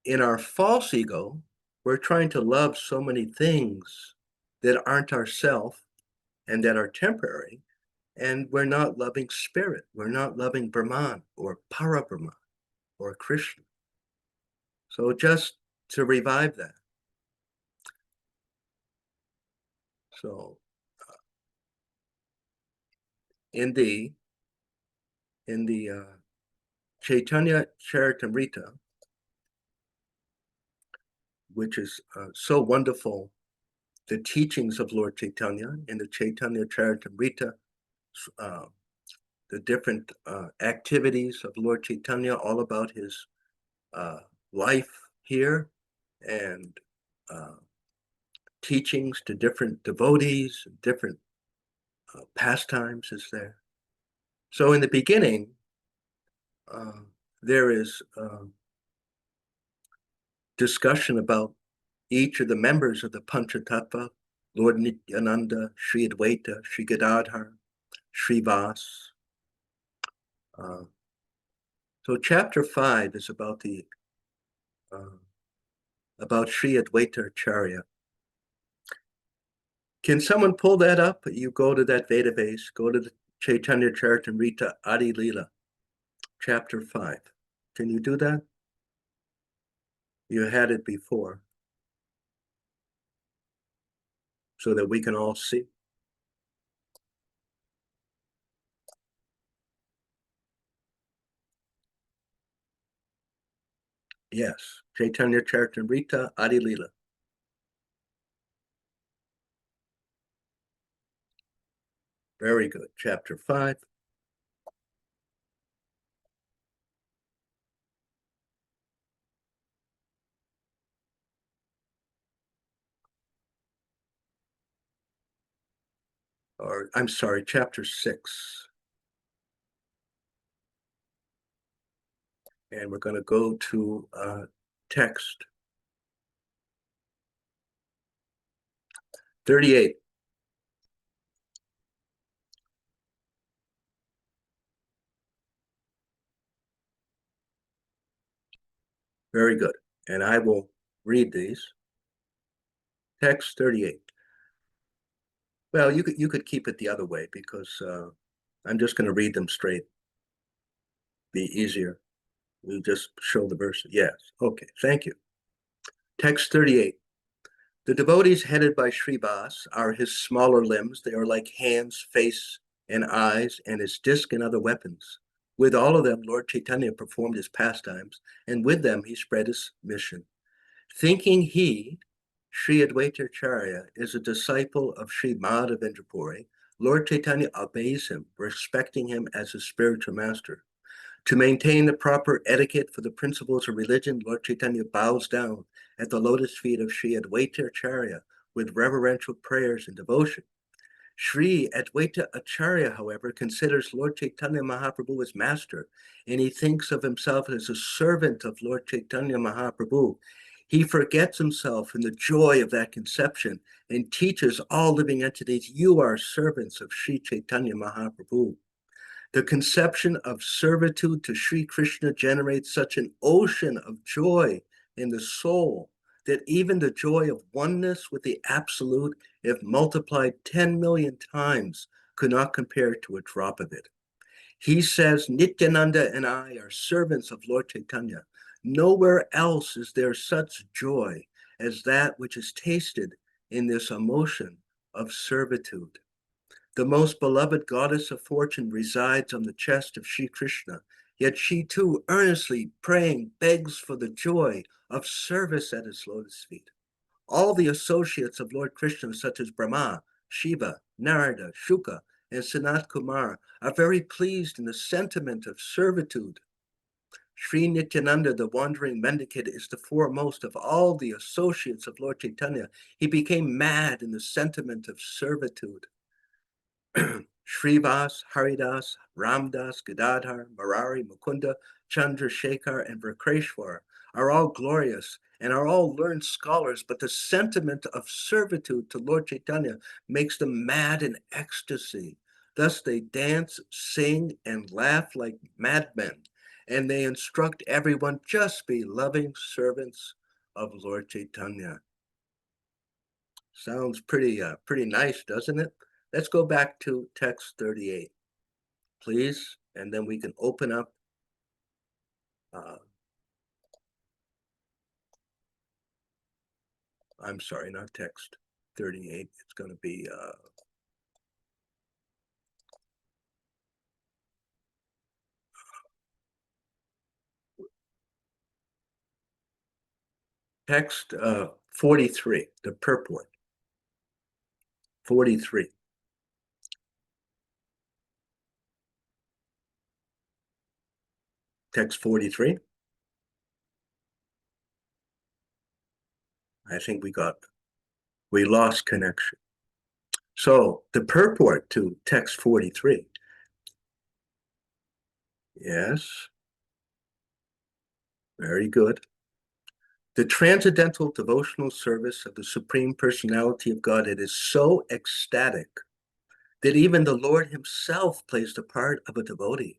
in our false ego, we're trying to love so many things that aren't ourself and that are temporary, and we're not loving spirit. We're not loving Brahman or Parabrahman or Krishna. So just to revive that. So in the Chaitanya Charitamrita, which is so wonderful, the teachings of Lord Chaitanya in the Chaitanya Charitamrita, the different activities of Lord Chaitanya, all about his life here and teachings to different devotees, different pastimes is there. So in the beginning, there is discussion about each of the members of the Panchatattva, Lord Nityananda, Sri Advaita, Sri Gadadhar, Sri Vas. So chapter 5 is about about Sri Advaita Acharya. Can someone pull that up? You go to that database, go to the Chaitanya Charitamrita Adi Lila, chapter 5. Can you do that? You had it before, so that we can all see. Yes, Chaitanya Charitamrita Adi Lila. Very good. Chapter 5. Or I'm sorry, chapter 6. And we're going to go to text 38. Very good. And I will read these. Text 38. Well, you could keep it the other way because I'm just going to read them straight. be easier. We just show the verse. Yes. Okay. Thank you. Text 38. The devotees headed by Srivas are his smaller limbs. They are like hands, face, and eyes, and his disc and other weapons. With all of them, Lord Chaitanya performed his pastimes, and with them he spread his mission. Thinking he, Sri Advaitacharya, is a disciple of Sri Madhavendra, Lord Chaitanya obeys him, respecting him as his spiritual master. To maintain the proper etiquette for the principles of religion, Lord Chaitanya bows down at the lotus feet of Sri Advaita Acharya with reverential prayers and devotion. Sri Advaita Acharya, however, considers Lord Chaitanya Mahaprabhu as master, and he thinks of himself as a servant of Lord Chaitanya Mahaprabhu. He forgets himself in the joy of that conception and teaches all living entities, you are servants of Sri Chaitanya Mahaprabhu. The conception of servitude to Sri Krishna generates such an ocean of joy in the soul that even the joy of oneness with the Absolute, if multiplied 10 million times, could not compare to a drop of it. He says, Nityananda and I are servants of Lord Chaitanya. Nowhere else is there such joy as that which is tasted in this emotion of servitude. The most beloved goddess of fortune resides on the chest of Sri Krishna, yet she too, earnestly praying, begs for the joy of service at his lotus feet. All the associates of Lord Krishna, such as Brahma, Shiva, Narada, Shuka, and Sanat Kumar, are very pleased in the sentiment of servitude. Sri Nityananda, the wandering mendicant, is the foremost of all the associates of Lord Chaitanya. He became mad in the sentiment of servitude. Srivas, Haridas, Ramdas, Gadadhar, Marari, Mukunda, Chandrasekhar, and Vrkreshwar are all glorious and are all learned scholars, but the sentiment of servitude to Lord Chaitanya makes them mad in ecstasy. Thus they dance, sing, and laugh like madmen, and they instruct everyone, just be loving servants of Lord Chaitanya. Sounds pretty nice, doesn't it? Let's go back to text 38, please, and then we can open up. I'm sorry, not text 38. It's going to be text 43, the purport. 43. Text 43. I think we lost connection. So the purport to text 43. Yes. Very good. The transcendental devotional service of the Supreme Personality of Godhead is so ecstatic that even the Lord himself plays the part of a devotee.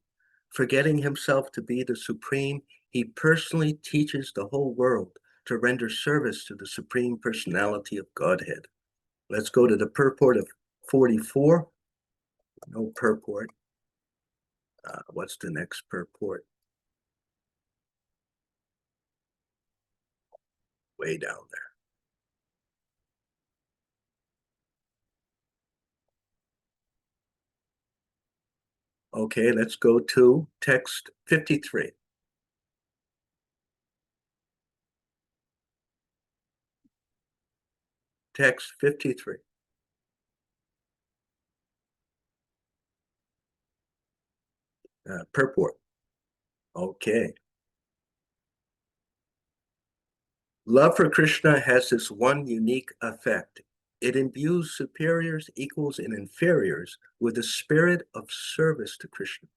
Forgetting himself to be the Supreme, he personally teaches the whole world to render service to the Supreme Personality of Godhead. Let's go to the purport of 44. No purport. What's the next purport? Way down there. Okay, let's go to text 53. Text 53. Purport. Okay. Love for Krishna has this one unique effect. It imbues superiors, equals, and inferiors with the spirit of service to Krishna.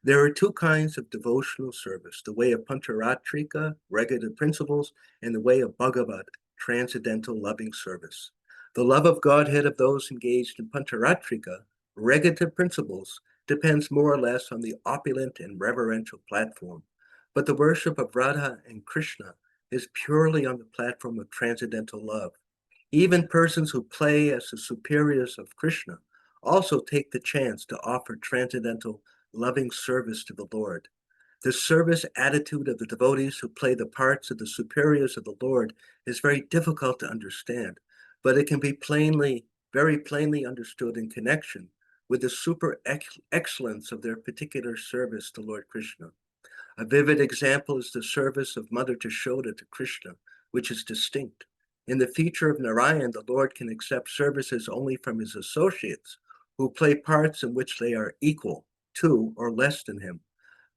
There are two kinds of devotional service, the way of Pancharatrika, regulative principles, and the way of Bhagavat, transcendental loving service. The love of Godhead of those engaged in Pancharatrika, regulative principles, depends more or less on the opulent and reverential platform. But the worship of Radha and Krishna is purely on the platform of transcendental love. Even persons who play as the superiors of Krishna also take the chance to offer transcendental loving service to the Lord. The service attitude of the devotees who play the parts of the superiors of the Lord is very difficult to understand, but it can be very plainly understood in connection with the super excellence of their particular service to Lord Krishna. A vivid example is the service of Mother Yashoda to Krishna, which is distinct. In the feature of Narayan, the Lord can accept services only from his associates, who play parts in which they are equal to or less than him.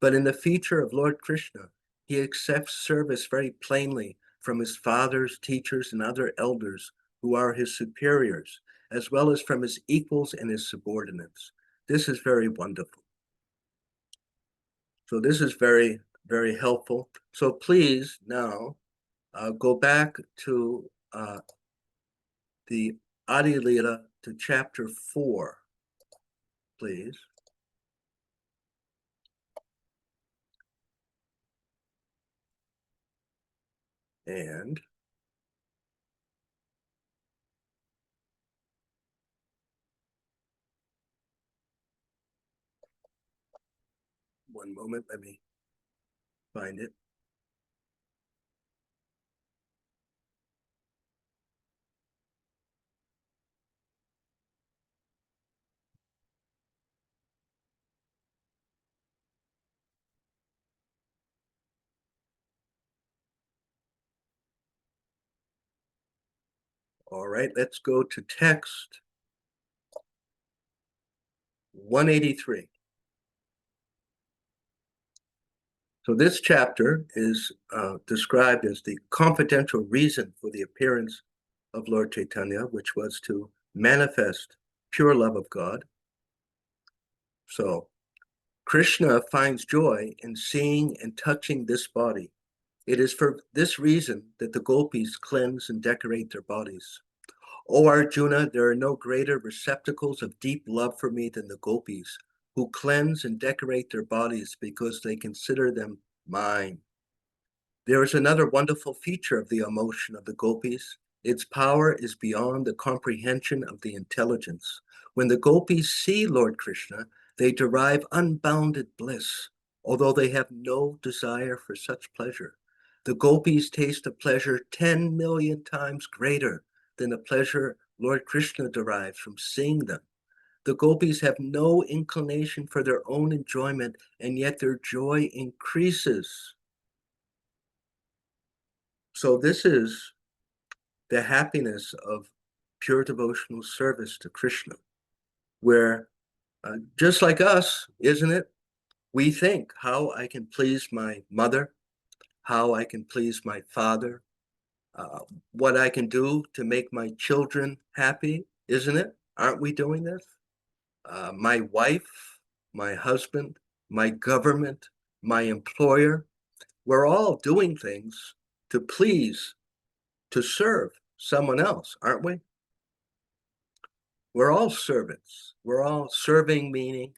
But in the feature of Lord Krishna, he accepts service very plainly from his fathers, teachers, and other elders who are his superiors, as well as from his equals and his subordinates. This is very wonderful. So this is very, very helpful. So please now go back to the Adi Lila to chapter 4, please. And one moment, let me find it. All right, let's go to text 183. So this chapter is described as the confidential reason for the appearance of Lord Chaitanya, which was to manifest pure love of God. So Krishna finds joy in seeing and touching this body. It is for this reason that the gopis cleanse and decorate their bodies. O Arjuna, there are no greater receptacles of deep love for me than the gopis, who cleanse and decorate their bodies because they consider them mine. There is another wonderful feature of the emotion of the gopis. Its power is beyond the comprehension of the intelligence. When the gopis see Lord Krishna, they derive unbounded bliss, although they have no desire for such pleasure. The gopis taste a pleasure 10 million times greater than the pleasure Lord Krishna derives from seeing them. The gopis have no inclination for their own enjoyment, and yet their joy increases. So this is the happiness of pure devotional service to Krishna, where just like us, isn't it? We think how I can please my mother, how I can please my father, what I can do to make my children happy, isn't it? Aren't we doing this? My wife, my husband, my government, my employer, we're all doing things to please, to serve someone else, aren't we? We're all servants. We're all serving, meaning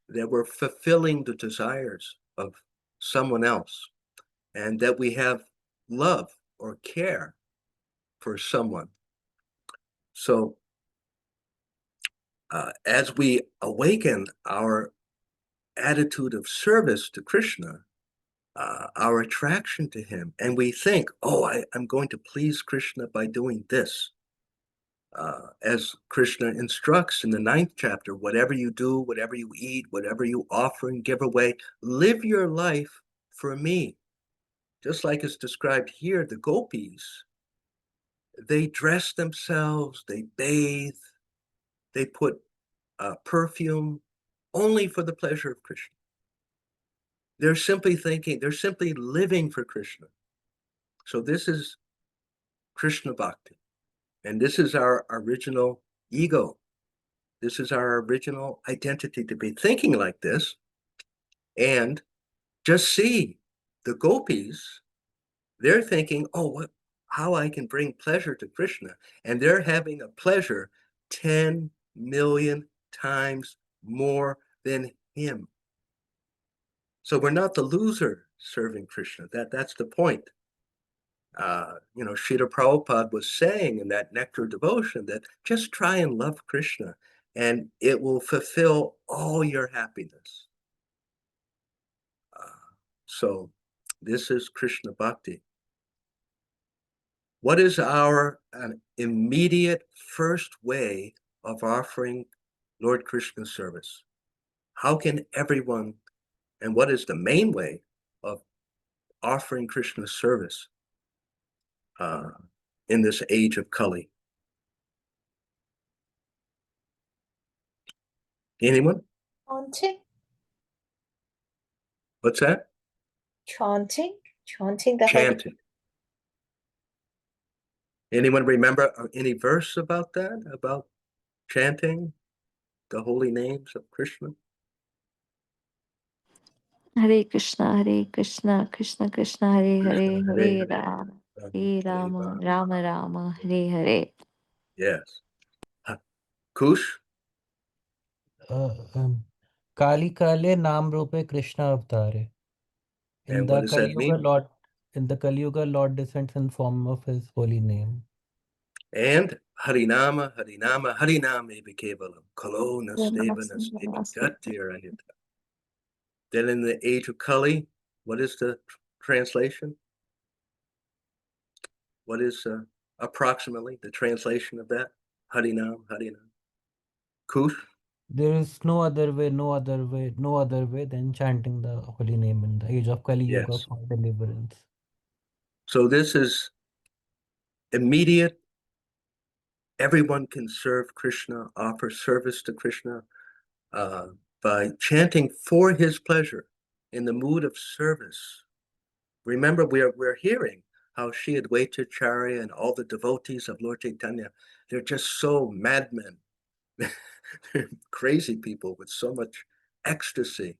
that we're fulfilling the desires of someone else and that we have love or care for someone. So as we awaken our attitude of service to Krishna, our attraction to him, and we think, oh, I'm going to please Krishna by doing this. As Krishna instructs in the 9th chapter, whatever you do, whatever you eat, whatever you offer and give away, live your life for me. Just like it's described here, the gopis, they dress themselves, they bathe, they put perfume only for the pleasure of Krishna. They're simply thinking, they're simply living for Krishna. So this is Krishna Bhakti. And this is our original ego. This is our original identity, to be thinking like this. And just see the gopis, they're thinking, oh, how I can bring pleasure to Krishna. And they're having a pleasure 10 million times more than him. So we're not the loser serving Krishna. That's the point. Srila Prabhupada was saying in that Nectar Devotion that just try and love Krishna and it will fulfill all your happiness. So this is Krishna Bhakti. What is our immediate first way of offering Lord Krishna service? How can everyone, and what is the main way of offering Krishna service in this age of Kali? Anyone? Chanting, What's that? chanting the Hari. Chanting. Anyone remember any verse about that? About chanting the holy names of Krishna? Hare Krishna, Krishna Krishna, Hare Hare, Hare Rama, Hare Rama, Rama Rama, Hare Hare. Yes. Kush? Kali Kale Nam Rupe Krishna Avtare. In And the what does Kali that Yuga, mean? Lord descends in form of his holy name. And Harinama, Harinama, Hariname Vikevalam, Kalo Nasteva Nastevi Gatir Anita. Then in the age of Kali, what is the translation? What is approximately the translation of that? Harinam, Harinam. Kush? There is no other way than chanting the holy name in the age of Kali Yuga Yes. for deliverance. So this is immediate. Everyone can serve Krishna, offer service to Krishna by chanting for his pleasure in the mood of service. Remember, we're hearing how Shri Advaitacharya and all the devotees of Lord Chaitanya, they're just so madmen. They're crazy people with so much ecstasy.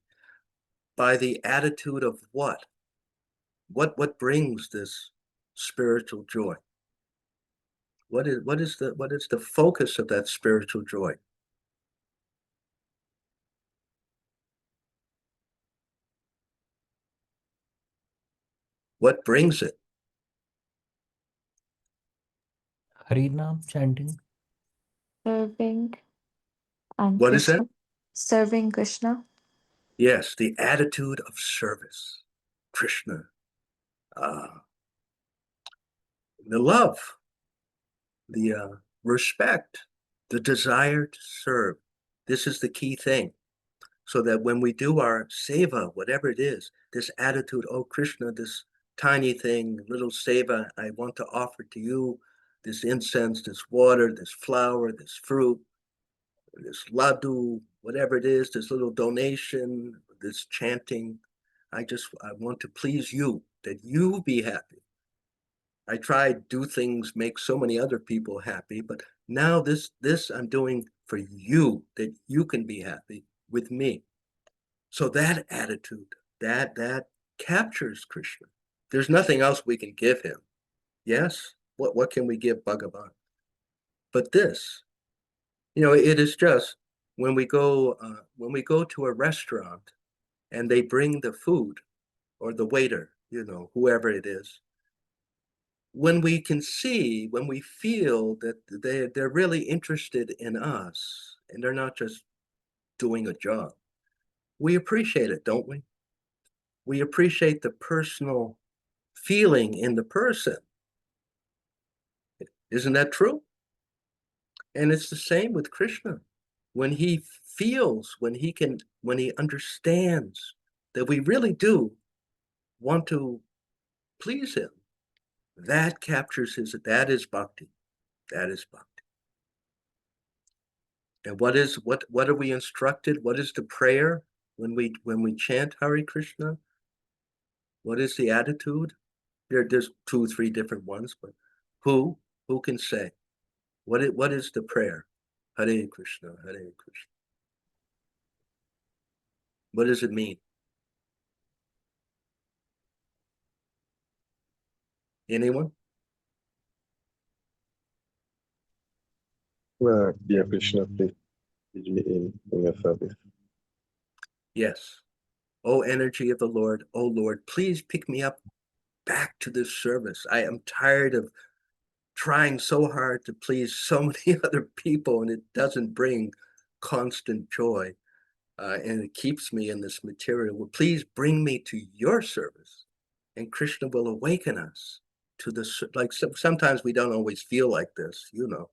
By the attitude of what? What brings this spiritual joy? What is the focus of that spiritual joy? What brings it? Harinam chanting. Serving and What is Krishna. that? Serving Krishna. Yes, the attitude of service. Krishna. The love, the respect, the desire to serve. This is the key thing. So that when we do our seva, whatever it is, this attitude, oh Krishna, this tiny thing, little seva, I want to offer to you, this incense, this water, this flower, this fruit, this laddu, whatever it is, this little donation, this chanting. I want to please you, that you be happy. I try to do things, make so many other people happy, but now this I'm doing for you, that you can be happy with me. So that attitude, that captures Krishna. There's nothing else we can give him. Yes, what can we give Bhagavan? But this, it is just when we go to a restaurant and they bring the food or the waiter, whoever it is. When we can see, when we feel that they're really interested in us and they're not just doing a job, we appreciate it, don't we? We appreciate the personal feeling in the person. Isn't that true? And it's the same with Krishna. When he feels, when he understands that we really do want to please him, that captures that is bhakti. That is bhakti. And what are we instructed? What is the prayer when we chant Hare Krishna? What is the attitude? There's 2, 3 different ones, but who can say? What is the prayer? Hare Krishna, Hare Krishna. What does it mean? Anyone? Well, dear Krishna, please lead me in your service. Yes. O energy of the Lord, O Lord, please pick me up back to this service. I am tired of trying so hard to please so many other people, and it doesn't bring constant joy. and it keeps me in this material. Well, please bring me to your service, and Krishna will awaken us to the, like sometimes we don't always feel like this, you know,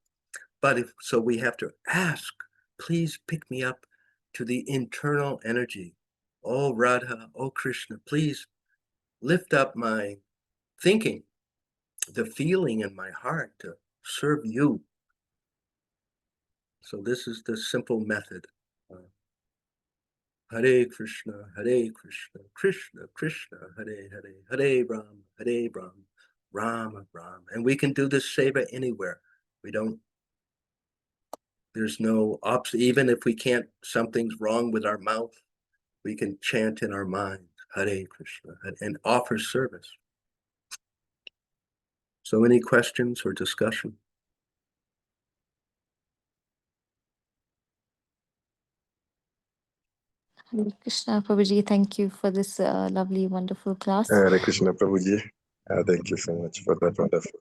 but so we have to ask, please pick me up to the internal energy. Oh Radha, oh Krishna, please lift up my thinking, the feeling in my heart to serve you. So this is the simple method. Hare Krishna, Krishna Krishna, Hare Hare, Hare Ram, Rama Ram. And we can do this seva anywhere. We don't, there's no even if we can't, something's wrong with our mouth, we can chant in our mind, Hare Krishna, and offer service. So any questions or discussion? Hare Krishna, Prabhuji, thank you for this lovely, wonderful class. Hare Krishna Prabhuji. Thank you so much for that wonderful.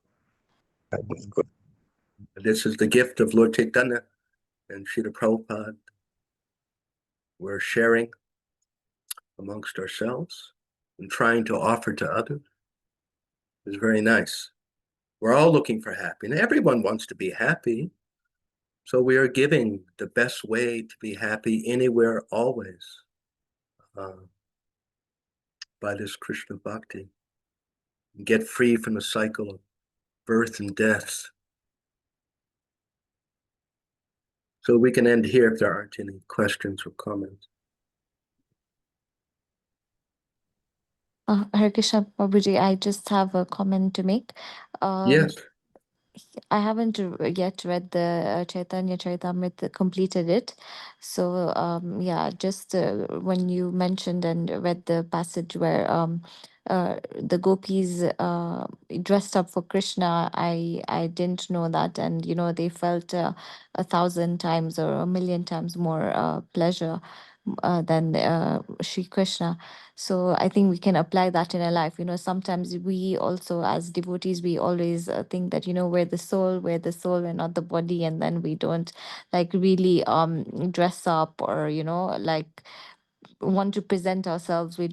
This is the gift of Lord Chaitanya and Srila Prabhupada. We're sharing amongst ourselves and trying to offer to others. It's very nice. We're all looking for happiness. Everyone wants to be happy. So we are giving the best way to be happy anywhere, always, by this Krishna Bhakti. Get free from the cycle of birth and death. So we can end here if there aren't any questions or comments. Hare Krishna, Prabhuji, I just have a comment to make. Yes. I haven't yet read the Chaitanya Charitamrita, completed it. So yeah, just when you mentioned and read the passage where the gopis dressed up for Krishna, I didn't know that, and you know they felt 1,000 times or 1,000,000 times more pleasure than Shri Krishna. So I think we can apply that in our life. You know, sometimes we also, as devotees, we always think that, you know, we're the soul, we're not the body, and then we don't like really dress up or, you know, like want to present ourselves. We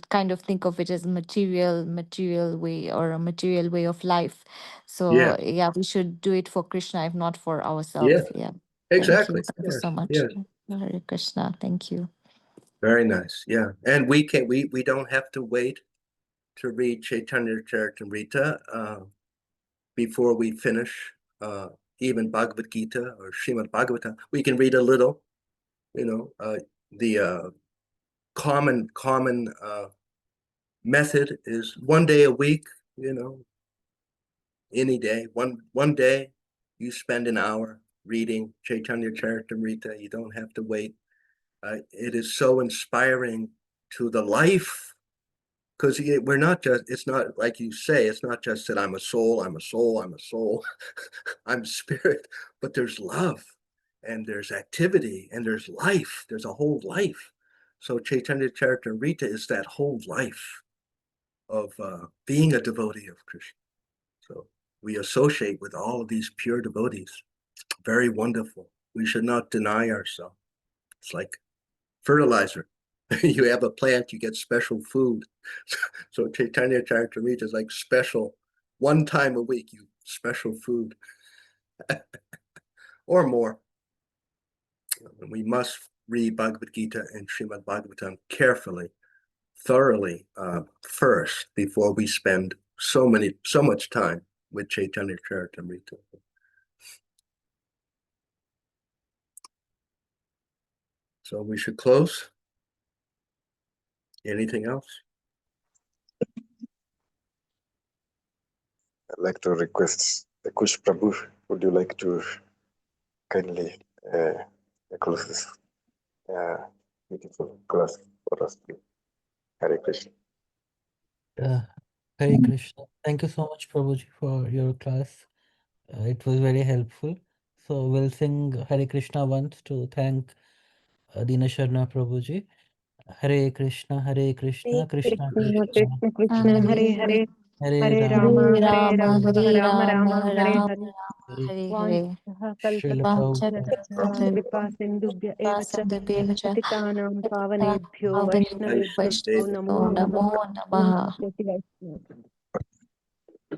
kind of think of it as material way or a material way of life. So yeah, we should do it for Krishna, if not for ourselves. Yeah. Exactly. Thank you so much. Yes. Hare Krishna. Thank you. Very nice. Yeah. And we don't have to wait to read Chaitanya Charitamrita before we finish even Bhagavad Gita or Srimad Bhagavatam. We can read a little, you know, the common method is one day a week, you know, any day, one day you spend an hour reading Chaitanya Charitamrita. You don't have to wait. It is so inspiring to the life, because we're not just, it's not like you say, it's not just that I'm a soul, I'm spirit, but there's love and there's activity and there's life, there's a whole life. So Chaitanya Charitamrita is that whole life of being a devotee of Krishna. So we associate with all of these pure devotees. Very wonderful. We should not deny ourselves. It's like fertilizer. You have a plant, you get special food. So Chaitanya Charitamrita is like special. One time a week, you special food. Or more. And we must read Bhagavad Gita and Srimad Bhagavatam carefully, thoroughly first, before we spend so much time with Chaitanya Charitamrita. So we should close. Anything else? I'd like to request Kush Prabhu, would you like to kindly close this beautiful class for us, please? Hare Krishna. Hare Krishna. Thank you so much, Prabhuji, for your class. It was very helpful. So we'll sing Hare Krishna once to thank Dina Sharana Prabhuji. Hare Krishna, Krishna Krishna, Krishna Krishna, Hare Hare, Hare Hare Rama, Rama, Hare Rama, Rama, Hare Rama Rama, Rama, Hare Rama Hare. Hare Hare. Srila Prabhupada. कृपा सिन्धुभ्य एव च Vasudevaya cha पतितानां पावनेभ्यो Pavanebhyo वैष्णवेभ्यो नमो Vaishnavyo नमः Namo Namaha.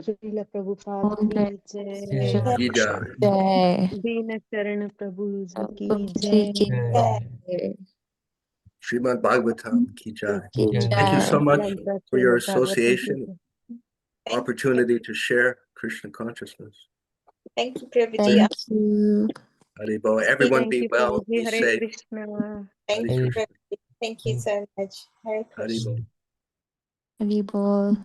Srila Prabhupada Om की Jai जय Shri Ida. Jai. दीन शरण प्रभु जी की Prabhuji ki जय jai. Srimad Bhagavatam Ki Jai. Ki Thank you so jai. much for your Bhagavatam की association, जय। opportunity to share Krishna consciousness. Thank you, Prabhuji. Thank you. Haribo. Everyone Thank be you, well, Prabhuji. be Hare safe. Krishna. Thank Hare you, Krishna. Prabhuji. Thank you so much. Hare Krishna. Haribo. Hari Bol.